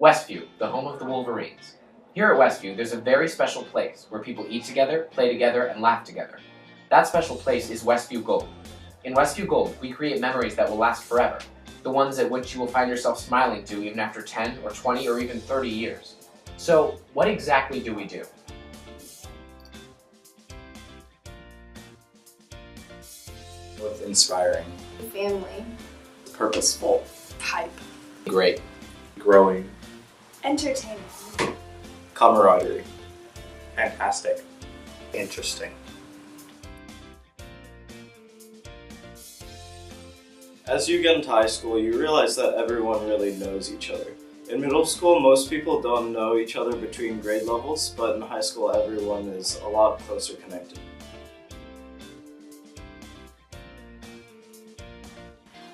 Westview, the home of the Wolverines. Here at Westview, there's a very special place where people eat together, play together, and laugh together. That special place is Westview Gold. In Westview Gold, we create memories that will last forever, the ones at which you will find yourself smiling to even after 10 or 20 or even 30 years. So, what exactly do we do? With inspiring, family, purposeful, hype, Great, growing, entertaining, camaraderie, fantastic, interesting. As you get into high school, you realize that everyone really knows each other. In middle school, most people don't know each other between grade levels, but in high school, everyone is a lot closer connected.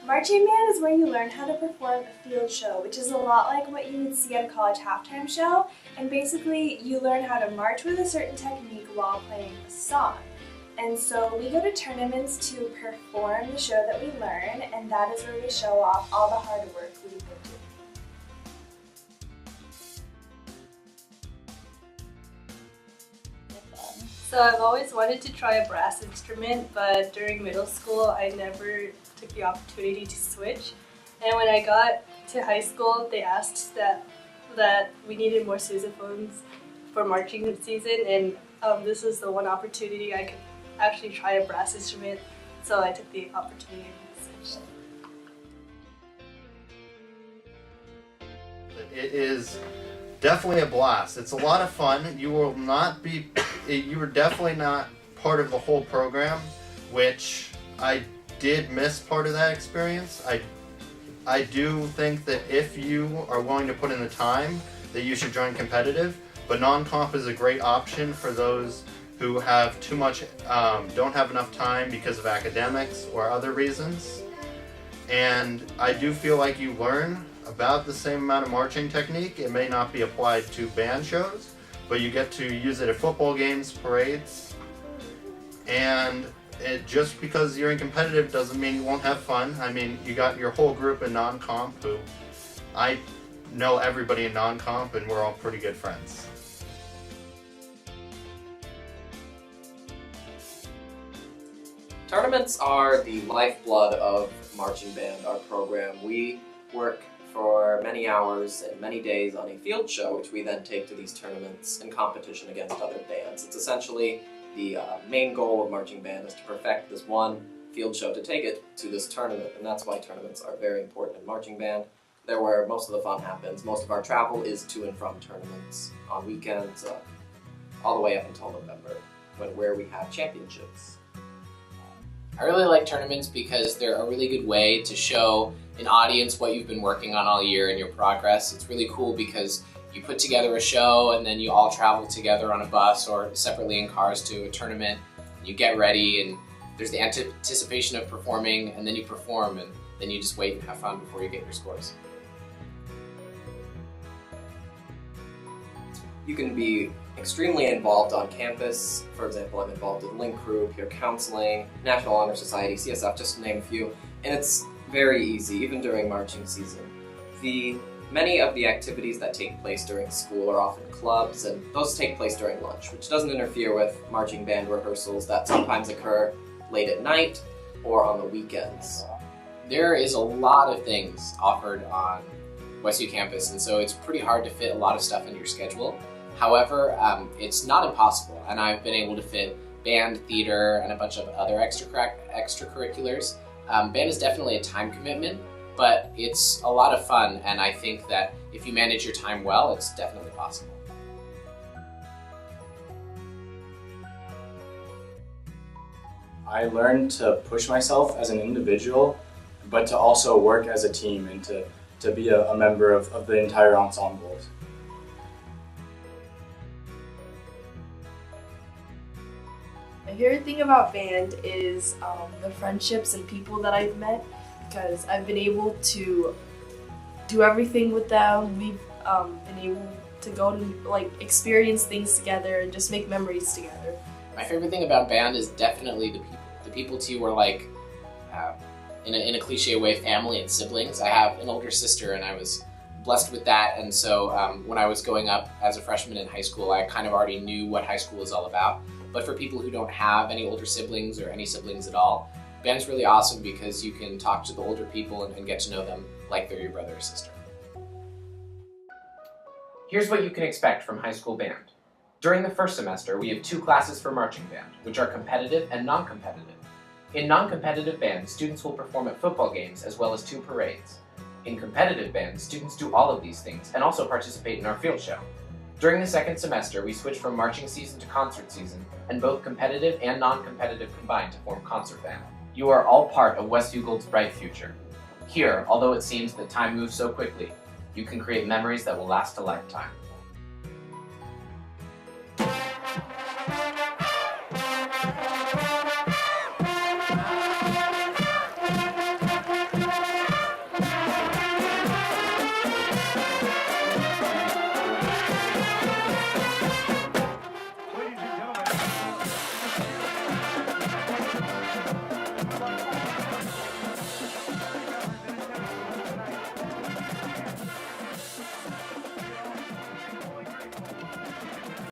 Marching band is where you learn how to perform a field show, which is a lot like what you would see at a college halftime show. And basically, you learn how to march with a certain technique while playing a song. And so we go to tournaments to perform the show that we learn, and that is where we show off all the hard work we've been doing. So I've always wanted to try a brass instrument, but during middle school I never took the opportunity to switch. And when I got to high school, they asked that we needed more sousaphones for marching season, and this was the one opportunity I could actually try a brass instrument, so I took the opportunity to switch. It is definitely a blast. It's a lot of fun. You were definitely not part of the whole program, which I did miss part of that experience. I do think that if you are willing to put in the time, that you should join competitive, but non-comp is a great option for those who have too much, don't have enough time because of academics or other reasons. And I do feel like you learn about the same amount of marching technique. It may not be applied to band shows, but you get to use it at football games, parades, and just because you're in competitive doesn't mean you won't have fun. I mean, you got your whole group in non-comp who I know everybody in non-comp and we're all pretty good friends. Tournaments are the lifeblood of marching band, our program. We work for many hours and many days on a field show, which we then take to these tournaments in competition against other bands. It's essentially the main goal of marching band is to perfect this one field show to take it to this tournament, and that's why tournaments are very important in marching band. They're where most of the fun happens. Most of our travel is to and from tournaments on weekends, all the way up until November, where we have championships. I really like tournaments because they're a really good way to show an audience what you've been working on all year and your progress. It's really cool because you put together a show and then you all travel together on a bus or separately in cars to a tournament. You get ready and there's the anticipation of performing, and then you perform, and then you just wait and have fun before you get your scores. You can be extremely involved on campus. For example, I'm involved in Link Crew, Peer Counseling, National Honor Society, CSF, just to name a few, and it's very easy, even during marching season. Many of the activities that take place during school are often clubs, and those take place during lunch, which doesn't interfere with marching band rehearsals that sometimes occur late at night or on the weekends. There is a lot of things offered on Westview campus, and so it's pretty hard to fit a lot of stuff into your schedule. However, it's not impossible, and I've been able to fit band, theater, and a bunch of other extracurriculars. Band is definitely a time commitment, but it's a lot of fun, and I think that if you manage your time well, it's definitely possible. I learned to push myself as an individual, but to also work as a team and to be a member of the entire ensemble. My favorite thing about band is the friendships and people that I've met, because I've been able to do everything with them. We've been able to go to experience things together and just make memories together. My favorite thing about band is definitely the people. The people too were like, in a cliche way, family and siblings. I have an older sister, and I was blessed with that, and so when I was going up as a freshman in high school, I kind of already knew what high school is all about. But for people who don't have any older siblings or any siblings at all, band's really awesome because you can talk to the older people and get to know them like they're your brother or sister. Here's what you can expect from high school band. During the first semester, we have 2 classes for marching band, which are competitive and non-competitive. In non-competitive band, students will perform at football games as well as 2 parades. In competitive band, students do all of these things and also participate in our field show. During the second semester, we switch from marching season to concert season, and both competitive and non-competitive combine to form concert band. You are all part of Westview Gold's bright future. Here, although it seems that time moves so quickly, you can create memories that will last a lifetime.